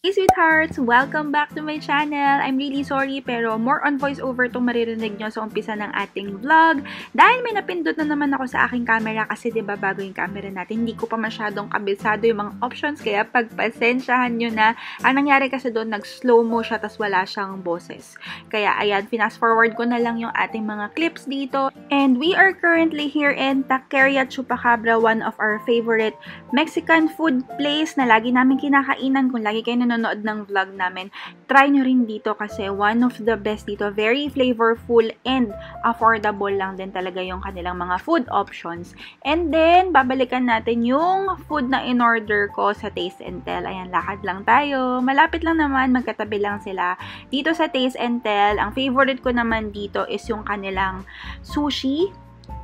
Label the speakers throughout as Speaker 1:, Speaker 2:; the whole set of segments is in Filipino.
Speaker 1: Hey sweethearts! Welcome back to my channel! I'm really sorry pero more on voiceover itong maririnig nyo sa umpisa ng ating vlog dahil may napindot na naman ako sa aking camera kasi diba bago yung camera natin hindi ko pa masyadong kabisado yung mga options kaya pagpasensyahan nyo na. Ang nangyari kasi doon nag-slow mo siya tas wala siyang boses. Kaya ayan, fast forward ko na lang yung ating mga clips dito. And we are currently here in Taqueria Chupacabra, one of our favorite Mexican food place na lagi namin kinakainan. Kung lagi kayo nanonood ng vlog namin, try nyo rin dito kasi one of the best dito. Very flavorful and affordable lang din talaga yung kanilang mga food options. And then, babalikan natin yung food na in-order ko sa Taste and Tell. Ayan, lakad lang tayo. Malapit lang naman, magkatabi lang sila. Dito sa Taste and Tell, ang favorite ko naman dito is yung kanilang sushi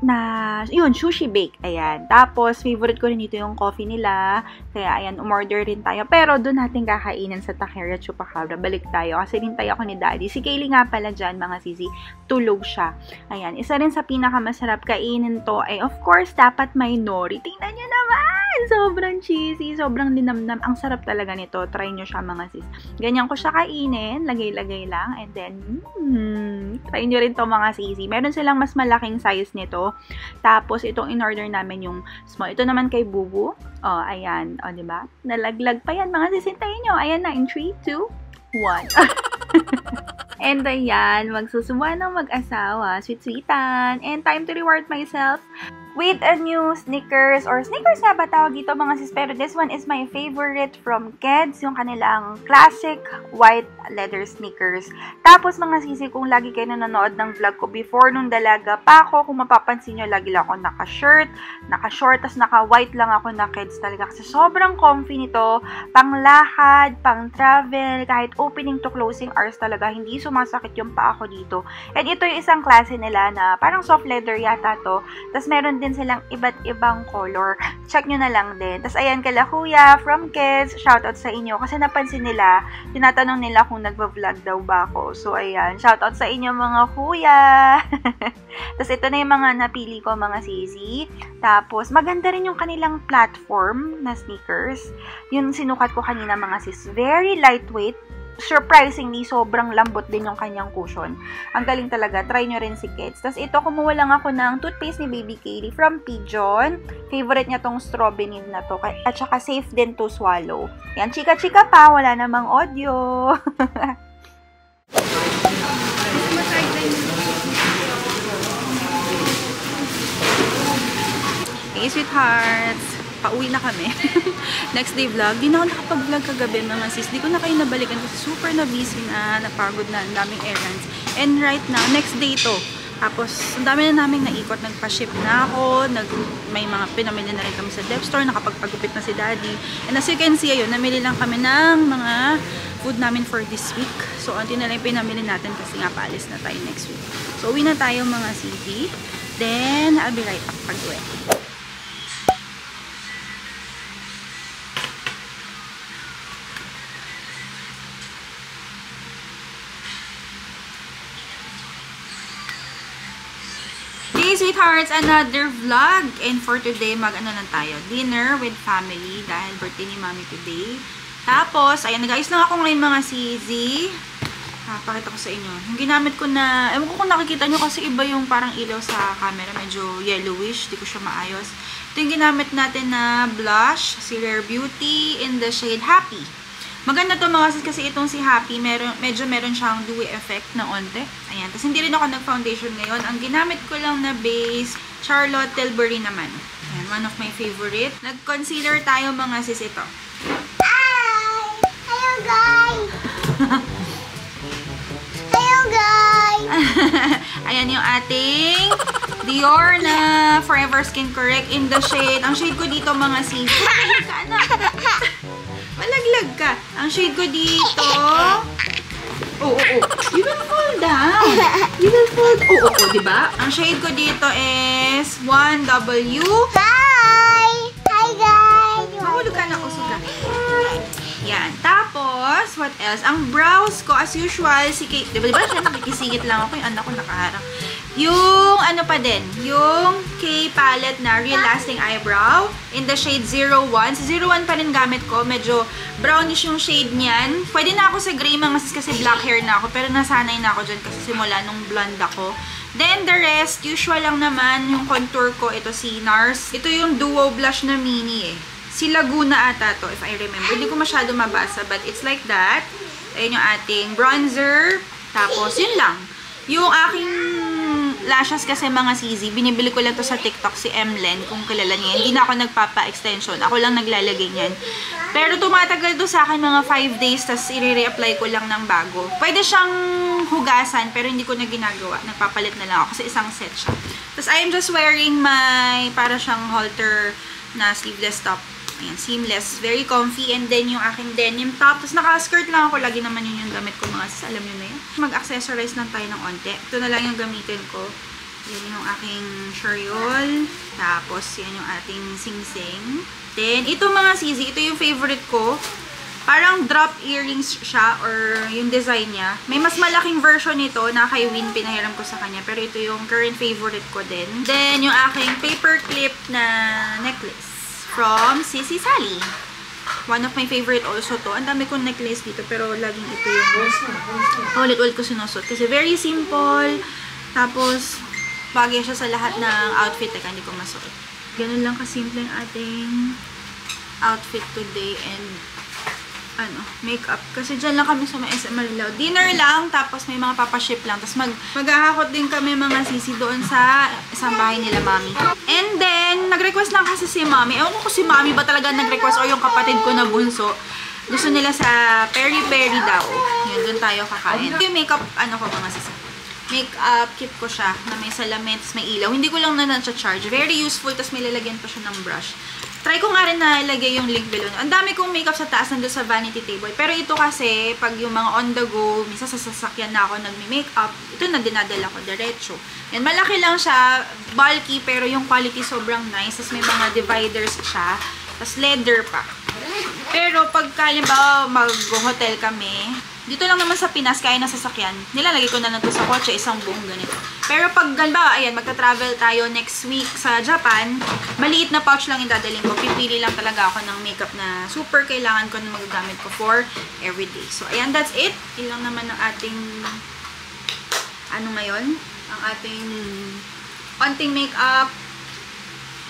Speaker 1: na, yun, sushi bake. Ayan. Tapos, favorite ko rin dito yung coffee nila. Kaya, ayan, umorder rin tayo. Pero, doon natin kakainin sa Taqueria Chupacabra. Balik tayo. Kasi nintay ako ni Daddy. Si Kaylee nga pala dyan, mga sisi. Tulog siya. Ayan. Isa rin sa pinakamasarap kainin to ay, of course, dapat may nori. Tingnan nyo naman! Sobrang cheesy. Sobrang linamnam. Ang sarap talaga nito. Try nyo siya, mga sis. Ganyan ko siya kainin. Lagay-lagay lang. And then, try nyo rin to, mga sisi. Meron silang mas malaking size nito. Tapos, itong in-order namin yung small. Ito naman kay Bubu. Oh, ayan. O, diba? Nalaglag pa yan. Mga sisintayin nyo. Ayan na. In 3, 2, 1. And ayan. Magsusubuan ng mag-asawa. Sweet-sweetan. And time to reward myself with a new Snickers, or Snickers nga ba tawag dito, mga sis, pero this one is my favorite from Keds, yung kanilang classic white leather Snickers. Tapos mga sisi, kung lagi kayo nanonood ng vlog ko before nung dalaga pa ako, kung mapapansin nyo, lagi lang ako naka-shirt, naka-short, tas naka-white lang ako na Keds talaga, kasi sobrang comfy nito, pang-lakad, pang-travel, kahit opening to closing hours talaga, hindi sumasakit yung paa ko dito. And ito yung isang klase nila na parang soft leather yata to, tas meron din silang iba't ibang color. Check nyo na lang din. Tapos, ayan, kala Kuya from Kids, shoutout sa inyo. Kasi napansin nila, tinatanong nila kung nagva-vlog daw ba ako. So, ayan, shoutout sa inyo mga Kuya. Tapos, ito na yung mga napili ko, mga sisi. Tapos, maganda rin yung kanilang platform na sneakers. Yung sinukat ko kanina, mga sis. Very lightweight. Surprisingly, sobrang lambot din yung kanyang cushion. Ang galing talaga. Try nyo rin si Kids. Tapos ito, kumuha lang ako ng toothpaste ni Baby Kaylee from Pigeon. Favorite niya tong strawberry na to. At saka safe din to swallow. Yan, chika-chika pa. Wala namang audio. Hey, sweethearts! Pauwi na kami. Next day vlog. Di na ako nakapag-vlog kagabi, mga sis. Di ko na kayo nabalikan kasi super na busy na, napagod na, ang daming errands. And right now, next day to. Tapos, ang dami na namin naikot. Nagpa-ship na ako. May mga pinamili na rin kami sa Dep Store. Nakapagpagupit na si Daddy. And as you can see, ayun, namili lang kami ng mga food namin for this week. So, unti na lang pinamili natin kasi nga paalis na tayo next week. So, uwi na tayo, mga CD. Then, I'll be right back pag-uwi. Hey sweethearts, another vlog, and for today mag-ano lang tayo, dinner with family dahil birthday ni Mami today. Tapos, ayan, nag-ayos lang ako ngayon, mga sizi. Pakita ko sa inyo. Yung ginamit ko na, ewan ko kung nakikita nyo kasi iba yung parang ilaw sa camera, medyo yellowish, di ko siya maayos. Ito yung ginamit natin na blush, si Rare Beauty in the shade Happy. Maganda to, mga sis, kasi itong si Happy, medyo meron siyang dewy effect na onte. Ayan. Tapos hindi rin ako nag-foundation ngayon. Ang ginamit ko lang na base, Charlotte Tilbury naman. Ayan, one of my favorite. Nag-concealer tayo, mga sis, ito.
Speaker 2: Hi! Hello, guys! Hello, guys!
Speaker 1: Ayan yung ating Dior na Forever Skin Correct in the shade. Ang shade ko dito, mga sis. Malaglag ka. Ang shade ko dito. Oh. You will fall down. You will fall. Oh, diba? Ang shade ko dito is 1W.
Speaker 2: Hi! Hi, guys!
Speaker 1: Mahulog ka na usog ka. Yan. Tapos, what else? Ang brows ko, as usual, si Kate. Diba siya nakikisigit lang ako? Yung anak ko nakaharang. Yung, ano pa din, yung K palette na Real Lasting Eyebrow in the shade 01. Si 01 pa rin gamit ko. Medyo Brownish yung shade niyan. Pwede na ako sa gray mga sis kasi black hair na ako. Pero nasanay na ako dyan kasi simula nung blonde ako. Then, the rest, usual lang naman yung contour ko. Ito si NARS. Ito yung duo blush na mini eh. Si Laguna ata to, if I remember. Hindi ko masyado mabasa, but it's like that. Ayan yung ating bronzer. Tapos, yun lang. Yung aking lashes kasi mga CZ, binibili ko lang to sa TikTok si Emlen, kung kilala niya. Hindi na ako nagpapa-extension. Ako lang naglalagay niyan. Pero tumatagal to sa akin mga 5 days, tas i-re-apply ko lang ng bago. Pwede siyang hugasan, pero hindi ko na ginagawa. Nagpapalit na lang ako kasi isang set siya. Tas I am just wearing my, para siyang halter na sleeveless top. Ayan, seamless. Very comfy. And then, yung aking denim top. Tapos, naka-skirt lang ako. Lagi naman yun yung gamit ko mga sis. Alam nyo na yun. Mag-accessorize lang tayo ng onte. Ito na lang yung gamitin ko. Yan yung aking sharyol. Tapos, yan yung ating sing-sing. Then, ito mga sisi. Ito yung favorite ko. Parang drop earrings siya or yung design niya. May mas malaking version nito na kay Win pinahiram ko sa kanya. Pero ito yung current favorite ko din. Then, yung aking paper clip na necklace from Sissy Sally. One of my favorite also to. Ang dami kong necklace dito pero laging ito yung ulit-ulit ko sinusot. Kasi very simple. Tapos, bagay siya sa lahat ng outfit. Teka, hindi ko masuot. Ganun lang kasimple ang ating outfit today and makeup. Kasi dyan lang kami sa mga SM Marilao. Dinner lang, tapos may mga papaship lang. Tapos maghahakot din kami mga sisi doon sa isang bahay nila, mami. And then, nag-request lang kasi si mami. Ewan ko si mami ba talaga nag-request o yung kapatid ko na bunso. Gusto nila sa peri-peri daw. Yun, doon tayo kakain. Yung makeup, ko mga sisi. Makeup kit ko siya na may salamin, tapos may ilaw. Hindi ko lang na charge. Very useful, tapos may lalagyan pa siya ng brush. Try ko nga rin na ilagay yung link below. Ang dami kong makeup sa taas nandun sa vanity table. Pero ito kasi, pag yung mga on the go, minsan sa sasakyan na ako nagme-makeup, ito na dinadala ko diretso. Yan, malaki lang siya, bulky, pero yung quality sobrang nice. Tapos may mga dividers siya. Tapos leather pa. Pero pag kaya ba mag-hotel kami, dito lang naman sa Pinas, kaya na sasakyan, nilalagay ko na lang ito sa kotse, isang buong ganito. Pero pag, ba, ayan, magta-travel tayo next week sa Japan, maliit na pouch lang yung dadalhin ko. Pipili lang talaga ako ng makeup na super kailangan ko na magagamit ko for everyday. So, ayan, that's it. Ilang naman ang ating, ngayon? Ang ating onting makeup,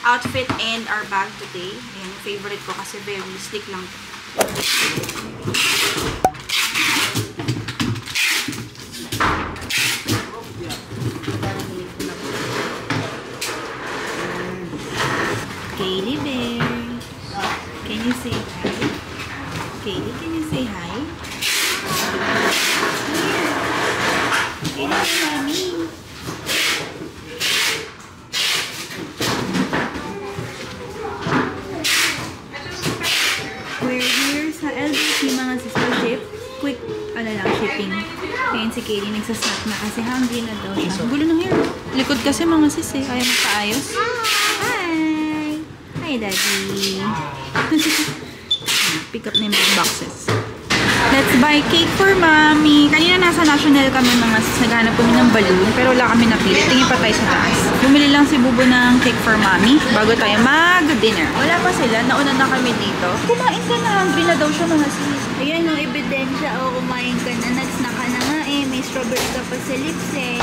Speaker 1: outfit, and our bag today. Ayan, yung favorite ko kasi very sleek lang. Kaylee Bear, can you say hi? Kaylee, can you say hi? Kaylee, mommy. We're here sa LBC mga sister ship. Quick, shipping. Ngayon si Kaylee nagsasnack na kasi hungry na daw siya. Gulo ng hair. Likod kasi mga sis eh. Kaya magpaayos. Hi, Daddy. Pick up na yung mga boxes. Let's buy cake for Mommy. Kanina nasa National kami mga sis. Naghanap kami ng balloon. Pero wala kami napili. Tingin pa tayo sa taas. Bumili lang si Bubo ng cake for Mommy bago tayo mag-dinner. Wala pa sila. Nauna na kami dito. Kumain ka na. Hungry na daw siya mga sis. Ayan yung ebidensya. Kumain ka na. Nag-snack ka na nga eh. May strawberry ka pa sa lips eh.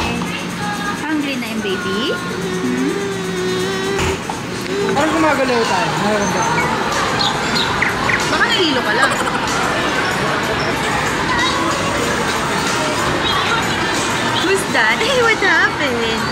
Speaker 1: Hungry na yung baby?
Speaker 3: Parang gumagalaw tayo.
Speaker 1: Baka nahilo ka lang. Who's that? Hey, what happened?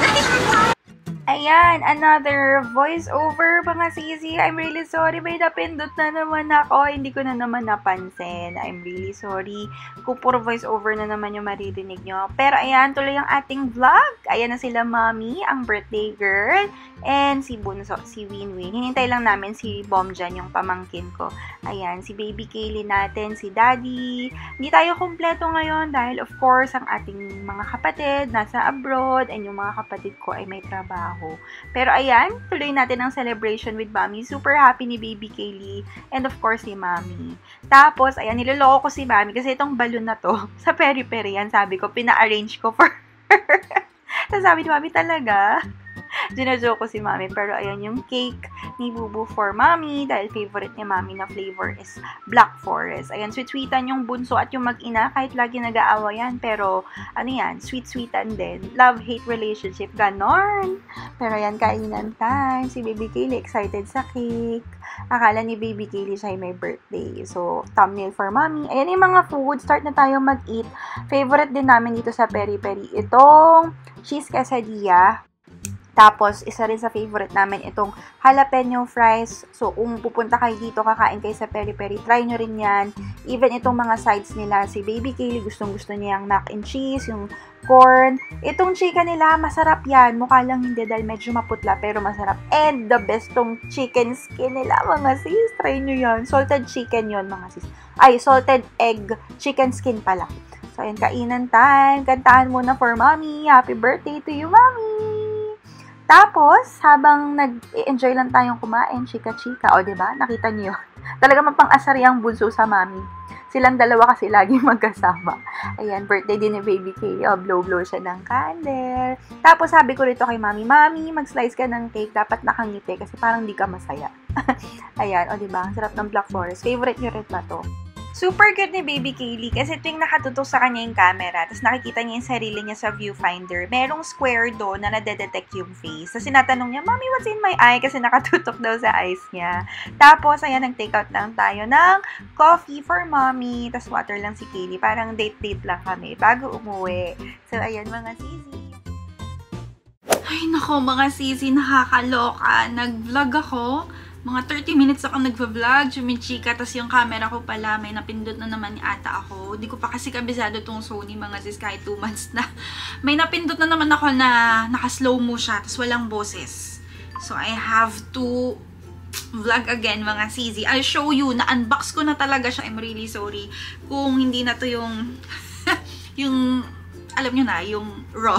Speaker 1: Ayan, another voice-over mga sisi. I'm really sorry. May napindot na naman ako. Hindi ko na naman napansin. I'm really sorry kung puro voice-over na naman yung maririnig nyo. Pero ayan, tuloy ang ating vlog. Ayan na sila, Mommy, ang birthday girl. And si Bunso, si Winwin. Hinintay lang namin si Bomjan, yung pamangkin ko. Ayan, si Baby Kaylee natin, si Daddy. Hindi tayo kompleto ngayon dahil of course, ang ating mga kapatid nasa abroad and yung mga kapatid ko ay may trabaho. Pero ayan, tuloy natin ang celebration with Mommy. Super happy ni Baby Kaylee and of course si Mommy. Tapos, ayan, niloloko ko si Mommy kasi itong balloon na to, sa peri-peri yan, sabi ko, pina-arrange ko for her. Tapos sabi ni Mommy, talaga? Ginajoke ko si Mami. Pero ayan yung cake ni Bubu for Mami. Dahil favorite ni Mami na flavor is Black Forest. Ayan, sweet-sweetan yung bunso at yung mag-ina. Kahit lagi nag-aawa yan. Pero, ano yan, sweet-sweetan din. Love-hate relationship. Ganon. Pero ayan, kainan time. Si Baby Kaylee excited sa cake. Akala ni Baby Kaylee siya ay may birthday. So, thumbnail for Mami. Ayan yung mga food. Start na tayo mag-eat. Favorite din namin dito sa Peri Peri. Itong cheese quesadilla. Tapos, isa rin sa favorite namin itong jalapeno fries. So, kung pupunta kayo dito, kakain kayo sa Peri Peri, try nyo rin yan. Even itong mga sides nila, si Baby Kaylee, gustong-gusto niya yung mac and cheese, yung corn. Itong chicken nila, masarap yan. Mukha lang hindi dahil medyo maputla, pero masarap. And the best tong chicken skin nila, mga sis. Try nyo yan. Salted chicken yon mga sis. Ay, salted egg chicken skin pala. So, ayan, kainan time. Kantahan muna for Mami. Happy birthday to you, Mami! Tapos, habang nag-enjoy lang tayong kumain, chika-chika, o diba? Nakita niyo yun? Talaga mapang-asari ang bunso sa Mami. Silang dalawa kasi laging magkasama. Ayan, birthday din ni Baby Kay. O, blow-blow siya ng candle. Tapos, sabi ko rito kay Mami, Mami, mag-slice ka ng cake. Dapat nakangiti kasi parang di ka masaya. Ayan, o diba? Ang sarap ng Black Forest. Favorite niyo rin ba to? Super cute ni Baby Kaylee kasi tuwing nakatutok sa kanya yung camera, tapos nakikita niya yung sarili niya sa viewfinder, merong square doon na nadedetect yung face. Tapos sinatanong niya, Mami, what's in my eye? Kasi nakatutok daw sa eyes niya. Tapos, ayan, nag-take out lang tayo ng coffee for Mommy. Tapos water lang si Kaylee. Parang date-date lang kami bago umuwi. So, ayan mga sisi. Ay, nako mga sisi, nakakaloka. Nag-vlog ako. Mga 30 minutes ako nagva-vlog, chumichika, tas yung camera ko pala, may napindot na naman ata ako. Hindi ko pa kasi kabisado tong Sony, mga sis, kahit 2 months na. May napindot na naman ako na naka-slow mo siya, tas walang boses. So, I have to vlog again, mga sisi. I'll show you, na-unbox ko na talaga siya. I'm really sorry kung hindi na to yung, yung, alam nyo na, yung raw.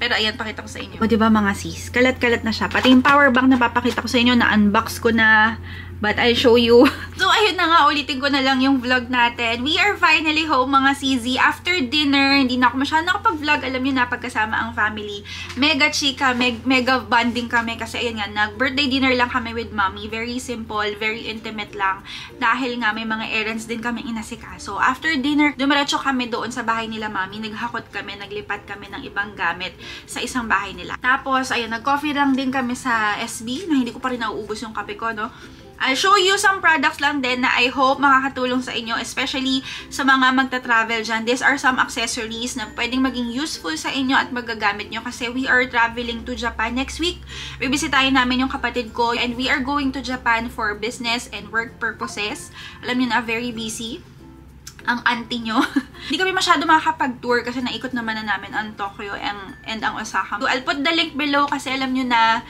Speaker 1: Pero ayan, pakita ko sa inyo. O diba mga sis, kalat-kalat na siya. Pati yung power bank na papakita ko sa inyo, na-unbox ko na. But I'll show you. So, ayun na nga, ulitin ko na lang yung vlog natin. We are finally home, mga CZ. After dinner, hindi na ako masyadong nakapag-vlog. Alam nyo na, pagkasama ang family. Mega chika, mega bonding kami. Kasi, ayun nga, nag-birthday dinner lang kami with Mommy. Very simple, very intimate lang. Dahil nga, may mga errands din kami inasikaso. After dinner, dumiretso kami doon sa bahay nila, Mommy. Naghakot kami, naglipat kami ng ibang gamit sa isang bahay nila. Tapos, ayun, nag-coffee lang din kami sa SB, na hindi ko pa rin nauubos yung kape ko, no? I'll show you some products lang din na I hope makakatulong sa inyo, especially sa mga magta-travel dyan. These are some accessories na pwedeng maging useful sa inyo at magagamit nyo kasi we are traveling to Japan next week. Bibisitahin namin yung kapatid ko and we are going to Japan for business and work purposes. Alam nyo na, very busy ang auntie nyo. Hindi kami masyado makakapag-tour kasi naikot naman na namin ang Tokyo and ang Osaka. So, I'll put the link below kasi alam nyo na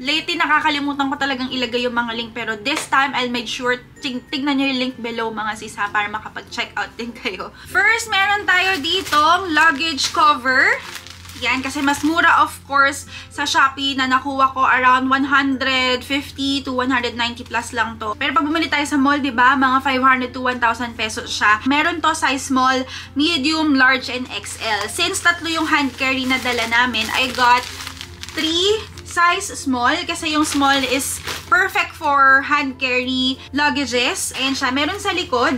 Speaker 1: lately, nakakalimutan ko talagang ilagay yung mga link. Pero this time, I'll make sure tignan nyo yung link below, mga sisa, para makapag-check out din kayo. First, meron tayo ditong luggage cover. Yan, kasi mas mura, of course, sa Shopee na nakuha ko around 150 to 190 plus lang to. Pero pag bumili tayo sa mall, diba, mga 500 to 1,000 pesos siya. Meron to size small, medium, large, and XL. Since tatlo yung hand carry na dala namin, I got 3 size small kasi yung small is perfect for hand carry luggages. Ayan siya. Meron sa likod.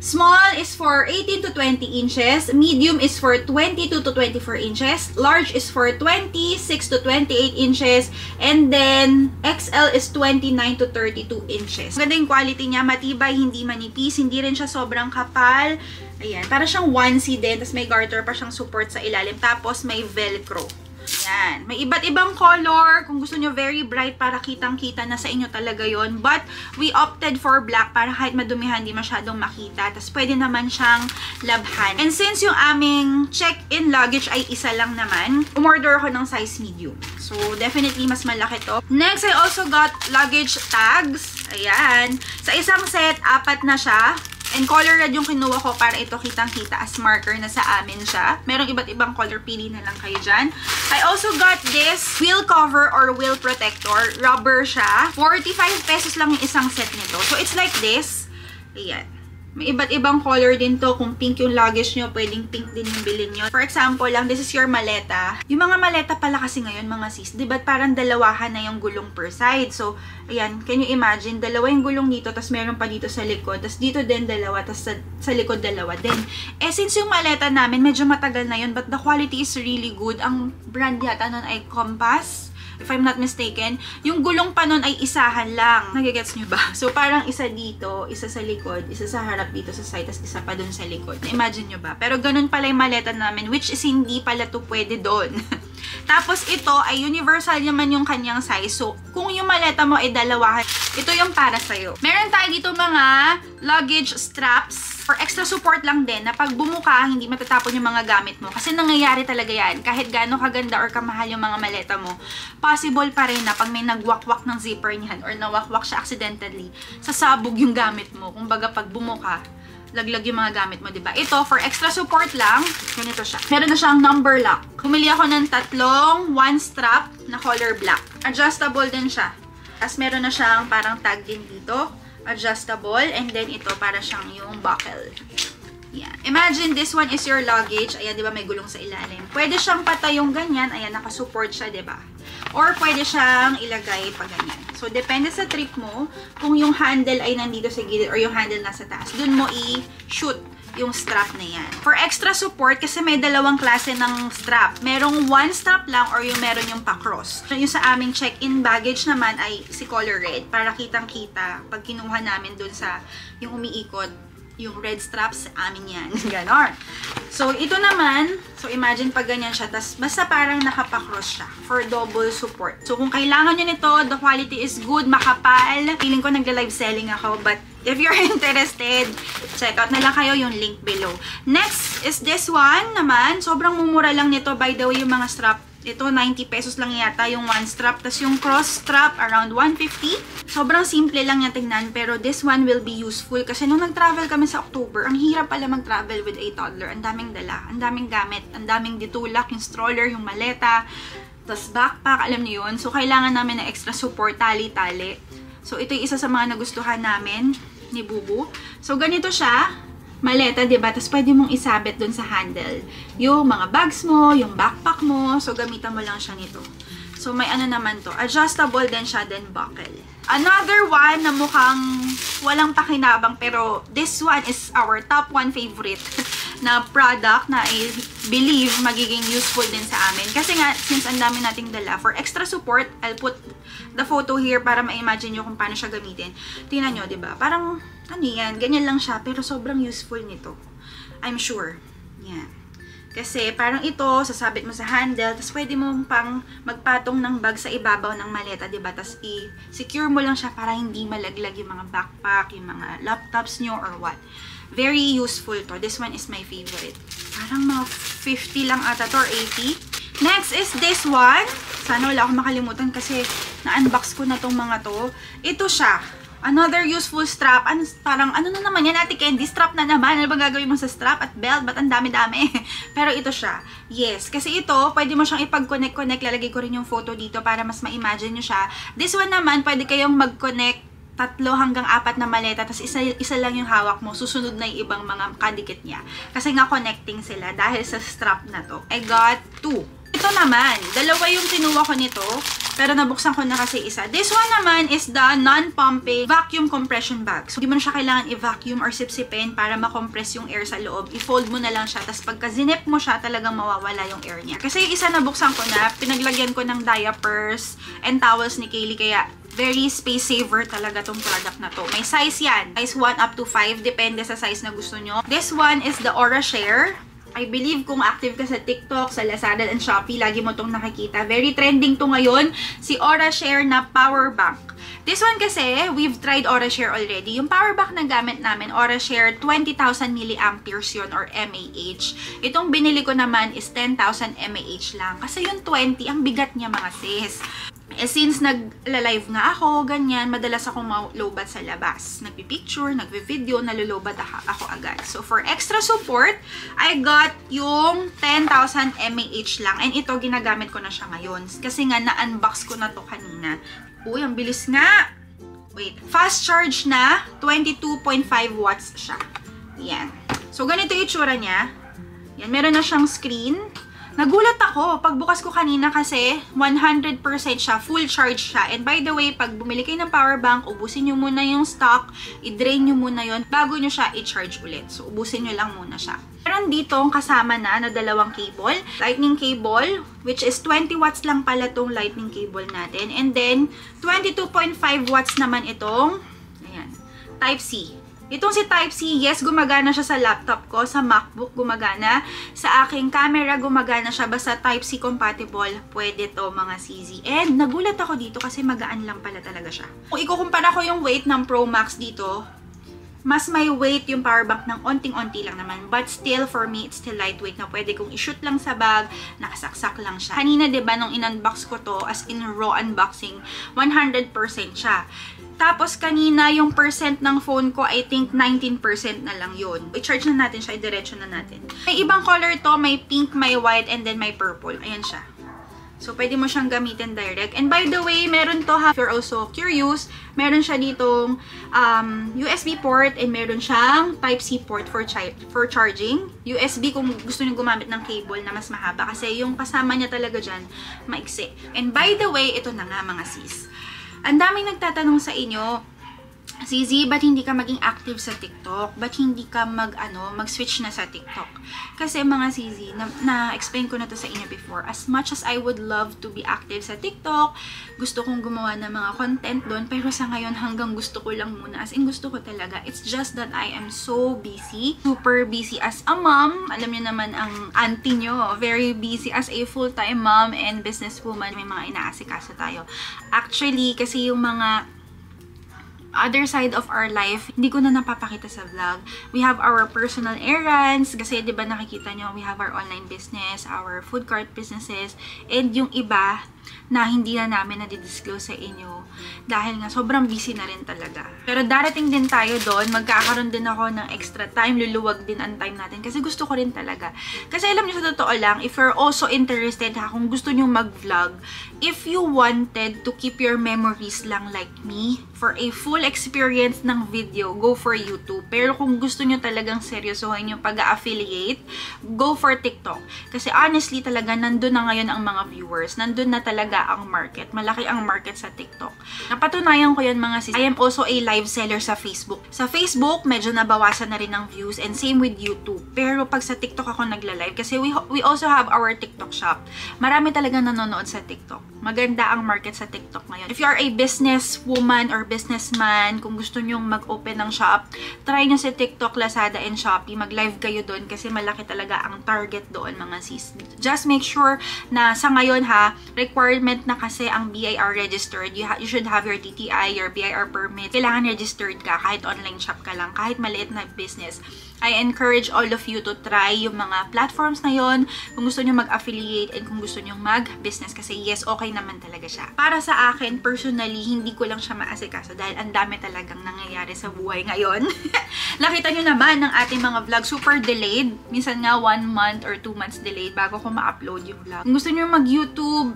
Speaker 1: Small is for 18 to 20 inches. Medium is for 22 to 24 inches. Large is for 26 to 28 inches. And then, XL is 29 to 32 inches. Maganda yung quality niya. Matibay, hindi manipis. Hindi rin siya sobrang kapal. Ayan. Para siyang onesie din. Tapos may garter pa siyang support sa ilalim. Tapos may velcro. Yan. May iba't ibang color. Kung gusto nyo very bright para kitang-kita na sa inyo talaga yon. But we opted for black para kahit madumihan di masyadong makita. Tapos pwede naman siyang labhan. And since yung aming check-in luggage ay isa lang naman, umorder ako ng size medium. So definitely mas malaki to. Next, I also got luggage tags. Ayan. Sa isang set, 4 na siya. And color red yung kinuha ko para ito kitang-kita as marker na sa amin siya. Merong iba't ibang color, pili na lang kayo dyan. I also got this wheel cover or wheel protector. Rubber siya. 45 pesos lang yung isang set nito. So, it's like this. Ayan. May iba't ibang color din to. Kung pink yung luggage nyo, pwedeng pink din yung bilhin nyo. For example lang, this is your maleta. Yung mga maleta pala kasi ngayon, mga sis, diba parang dalawahan na yung gulong per side. So, ayan, can you imagine? Dalawa yung gulong dito, tas meron pa dito sa likod. Tas dito din dalawa, tas sa likod dalawa din. Eh, since yung maleta namin, medyo matagal na yun, but the quality is really good. Ang brand yata nun ay Compass, if I'm not mistaken. Yung gulong pa nun ay isahan lang. Nagigets nyo ba? So, parang isa dito, isa sa likod, isa sa harap dito sa side, tas isa pa dun sa likod. Imagine nyo ba? Pero ganun pala yung maleta namin, which is hindi pala to pwede dun. Tapos, ito ay universal naman yung kanyang size. So, kung yung maleta mo ay dalawahan, ito yung para sa'yo. Meron tayo dito mga luggage straps. For extra support lang din na pag bumuka, hindi matatapon yung mga gamit mo. Kasi nangyayari talaga yan. Kahit gaano kaganda or kamahal yung mga maleta mo, possible pa rin na pag may nagwakwak ng zipper niyan or nawakwak siya accidentally, sasabog yung gamit mo. Kumbaga pag bumuka, laglag yung mga gamit mo, diba? Ito, for extra support lang, ganito siya. Meron na siyang number lock. Humili ako ng tatlong one strap na color black. Adjustable din siya. Tapos meron na siyang parang tag din dito. Adjustable, and then ito para siyang yung buckle. Yan. Imagine this one is your luggage. Ayan, di ba may gulong sa ilalim. Pwede siyang patayong ganyan. Ayan, nakasupport siya, di ba? Or pwede siyang ilagay pa ganyan. So, depende sa trip mo kung yung handle ay nandito sa gilid or yung handle nasa taas. Dun mo i-shoot yung strap na yan. For extra support, kasi may dalawang klase ng strap. Merong one strap lang or yung meron yung pa-cross. So, yung sa aming check-in baggage naman ay si color red para kitang-kita pag kinuha namin dun sa yung umiikot, yung red straps sa amin yan. Ganon. So, ito naman, so imagine pag ganyan siya, tas basta parang nakapa-cross siya for double support. So, kung kailangan nyo nito, the quality is good, makapal. Feeling ko nagla-live selling ako, but if you're interested, check out na lang kayo yung link below. Next is this one naman. Sobrang mumura lang nito. By the way, yung mga strap, ito 90 pesos lang yata yung one strap. Tapos yung cross strap, around 150. Sobrang simple lang niya tingnan. Pero this one will be useful. Kasi nung nag-travel kami sa October, ang hirap pala mag-travel with a toddler. Ang daming dala, ang daming gamit, ang daming ditulak, yung stroller, yung maleta, tapos backpack, alam niyo yun. So, kailangan namin ng extra support, tali-tali. So, ito yung isa sa mga nagustuhan namin ni Bubu. So, ganito siya. Maleta, diba? Tapos, pwede mong isabit dun sa handle. Yung mga bags mo, yung backpack mo. So, gamitan mo lang siya nito. So, may ano naman to. Adjustable din siya, then buckle. Another one na mukhang walang pakinabang, pero this one is our top 1 favorite na product na I believe magiging useful din sa amin. Kasi nga, since ang dami nating dala, for extra support, I'll put the photo here para ma-imagine nyo kung paano siya gamitin. Tingnan nyo, diba? Parang, ano yan, ganyan lang siya, pero sobrang useful nito. I'm sure. Yan. Kasi parang ito, sasabit mo sa handle, tapos pwede mo pang magpatong ng bag sa ibabaw ng maleta, diba? Tapos i-secure mo lang siya para hindi malaglag yung mga backpack, yung mga laptops nyo or what. Very useful to. This one is my favorite. Parang mga 50 lang ata to or 80. Next is this one. Sana wala akong makalimutan kasi na-unbox ko na tong mga to. Ito siya. Another useful strap. Parang ano na naman yan, Ate Candy? Strap na naman. Ano ba gagawin mo sa strap at belt? Ba't ang dami-dami? Pero ito siya. Yes. Kasi ito, pwede mo siyang ipag-connect-connect. Lalagay ko rin yung photo dito para mas ma-imagine nyo siya. This one naman, pwede kayong mag-connect 3 hanggang 4 na maleta, tapos isa lang yung hawak mo, susunod na yung ibang mga kadikit niya. Kasi nga connecting sila dahil sa strap na to. I got 2. Ito naman, dalawa yung kinuha ko nito, pero nabuksan ko na kasi isa. This one naman is the non-pumping vacuum compression bag. So, hindi mo na siya kailangan i-vacuum or sipsipin para makompress yung air sa loob. I-fold mo na lang siya, tapos pagka zinip mo siya, talagang mawawala yung air niya. Kasi yung isa nabuksan ko na, pinaglagyan ko ng diapers and towels ni Kaylee, kaya very space saver talaga tong product na to. May size yan. Size 1 up to 5. Depende sa size na gusto nyo. This one is the OraShare. I believe kung active ka sa TikTok, sa Lazada and Shopee, lagi mo tong nakikita. Very trending to ngayon. Si OraShare na power bank. This one kasi, we've tried OraShare already. Yung power bank na gamit namin, OraShare 20,000 mAh yun or mAh. Itong binili ko naman is 10,000 mAh lang. Kasi yung 20, ang bigat niya mga sis. Eh, since nag-live nga ako, ganyan, madalas akong low-bat sa labas. Nagpipicture, nagvi-video, nalulubat ako agad. So, for extra support, I got yung 10,000 mAh lang. And ito, ginagamit ko na siya ngayon. Kasi nga, na-unbox ko na to kanina. Uy, ang bilis nga! Wait, fast charge na, 22.5 watts siya. Yan. So, ganito yung itsura niya. Yan, meron na siyang screen. Nagulat ako pagbukas ko kanina kasi 100% siya, full charge siya. And by the way, pag bumili kayo ng power bank, ubusin nyo muna yung stock, i-drain nyo muna yon bago nyo siya i-charge ulit. So, ubusin nyo lang muna siya. Meron dito kasama na dalawang cable. Lightning cable, which is 20 watts lang pala tong lightning cable natin. And then, 22.5 watts naman itong, ayan, Type-C. Itong si Type-C, yes, gumagana siya sa laptop ko, sa MacBook gumagana, sa aking camera gumagana siya, basta Type-C compatible, pwede to mga CZ. And nagulat ako dito kasi magaan lang pala talaga siya. Kung ikukumpara ko yung weight ng Pro Max dito, mas may weight yung power bank ng onting-onti lang naman. But still, for me, it's still lightweight na pwede kong i-shoot lang sa bag, nakasaksak lang siya. Kanina, diba, nung in-unbox ko to, as in raw unboxing, 100% siya. Tapos, kanina, yung percent ng phone ko, I think 19% na lang yun. I-charge na natin siya, i-diretso na natin. May ibang color to, may pink, may white, and then may purple. Ayan siya. So, pwede mo siyang gamitin direct. And by the way, meron to, if you're also curious, meron siya ditong USB port, and meron siyang Type-C port for charging. USB kung gusto niyo gumamit ng cable na mas mahaba, kasi yung kasama niya talaga dyan, maiksi. And by the way, ito na nga mga sis. Ang daming nagtatanong sa inyo, CZ, ba't hindi ka maging active sa TikTok? Ba't hindi ka mag-switch na sa TikTok? Kasi mga CZ, na-explain ko na to sa inyo before. As much as I would love to be active sa TikTok, gusto kong gumawa ng mga content doon, pero sa ngayon hanggang gusto ko lang muna. As in, gusto ko talaga. It's just that I am so busy. Super busy as a mom. Alam niyo naman ang auntie nyo. Very busy as a full-time mom and businesswoman. May mga inaasikaso tayo. Actually, kasi yung mga other side of our life, hindi ko na napapakita sa vlog. We have our personal errands, kasi diba nakikita nyo, we have our online business, our food cart businesses, and yung iba na hindi na namin na-disclose sa inyo dahil nga sobrang busy na rin talaga. Pero darating din tayo doon, magkakaroon din ako ng extra time, luluwag din ang time natin kasi gusto ko rin talaga. Kasi alam niyo sa totoo lang, if you're also interested kung gusto niyo mag-vlog, if you wanted to keep your memories lang like me, for a full experience ng video, go for YouTube. Pero kung gusto niyo talagang seryosohin yung pag-affiliate, go for TikTok. Kasi honestly talaga, nandun na ngayon ang mga viewers. Nandun na talaga ang market. Malaki ang market sa TikTok. Napatunayan ko yan mga sis. I am also a live seller sa Facebook. Sa Facebook, medyo nabawasan na rin ang views and same with YouTube. Pero pag sa TikTok ako nagla-live, kasi we also have our TikTok shop. Marami talaga nanonood sa TikTok. Maganda ang market sa TikTok ngayon. If you are a business woman or businessman, kung gusto nyong mag-open ng shop, try nyo sa TikTok, Lazada, and Shopee. Mag-live kayo doon kasi malaki talaga ang target doon mga sis. Just make sure na sa ngayon requirement na kasi ang BIR registered. You should have your DTI, your BIR permit. Kailangan registered ka kahit online shop ka lang, kahit maliit na business. I encourage all of you to try yung mga platforms na yon kung gusto nyo mag-affiliate and kung gusto nyo mag-business kasi yes, okay naman talaga siya. Para sa akin, personally, hindi ko lang siya maasikaso dahil ang dami talagang nangyayari sa buhay ngayon. Nakita nyo naman ng ating mga vlog, super delayed. Minsan nga 1 month or 2 months delayed bago ko ma-upload yung vlog. Kung gusto nyo mag-YouTube,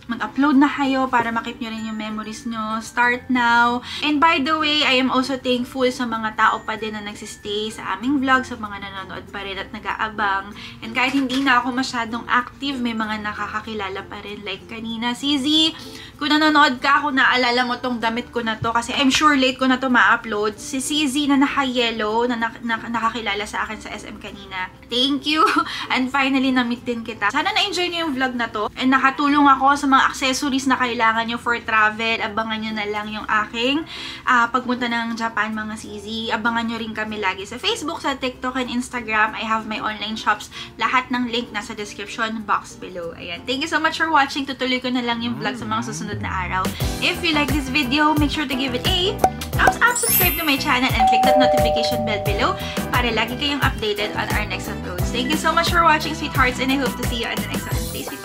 Speaker 1: mag-upload na kayo para makip nyo rin yung memories nyo. Start now. And by the way, I am also thankful sa mga tao pa din na nagsistay sa aming vlog, sa mga nanonood pa rin at nag-aabang. And kahit hindi na ako masyadong active, may mga nakakakilala pa rin. Like kanina, CZ, kung nanonood ka, kung naalala mo tong damit ko na to, kasi I'm sure late ko na to ma-upload. Si CZ na naka-yellow, na nakakilala sa akin sa SM kanina. Thank you! And finally, na-meet din kita. Sana na-enjoy nyo yung vlog na to. And nakatulong ako sa mga accessories na kailangan nyo for travel. Abangan nyo na lang yung aking pagpunta ng Japan mga CZ. Abangan nyo rin kami lagi sa Facebook, sa TikTok, and Instagram. I have my online shops. Lahat ng link nasa description box below. Ayan. Thank you so much for watching. Tutuloy ko na lang yung vlog sa mga susunod na araw. If you like this video, make sure to give it a thumbs up, subscribe to my channel, and click that notification bell below para lagi kayong updated on our next uploads. Thank you so much for watching, sweethearts, and I hope to see you on the next one. Stay sweet.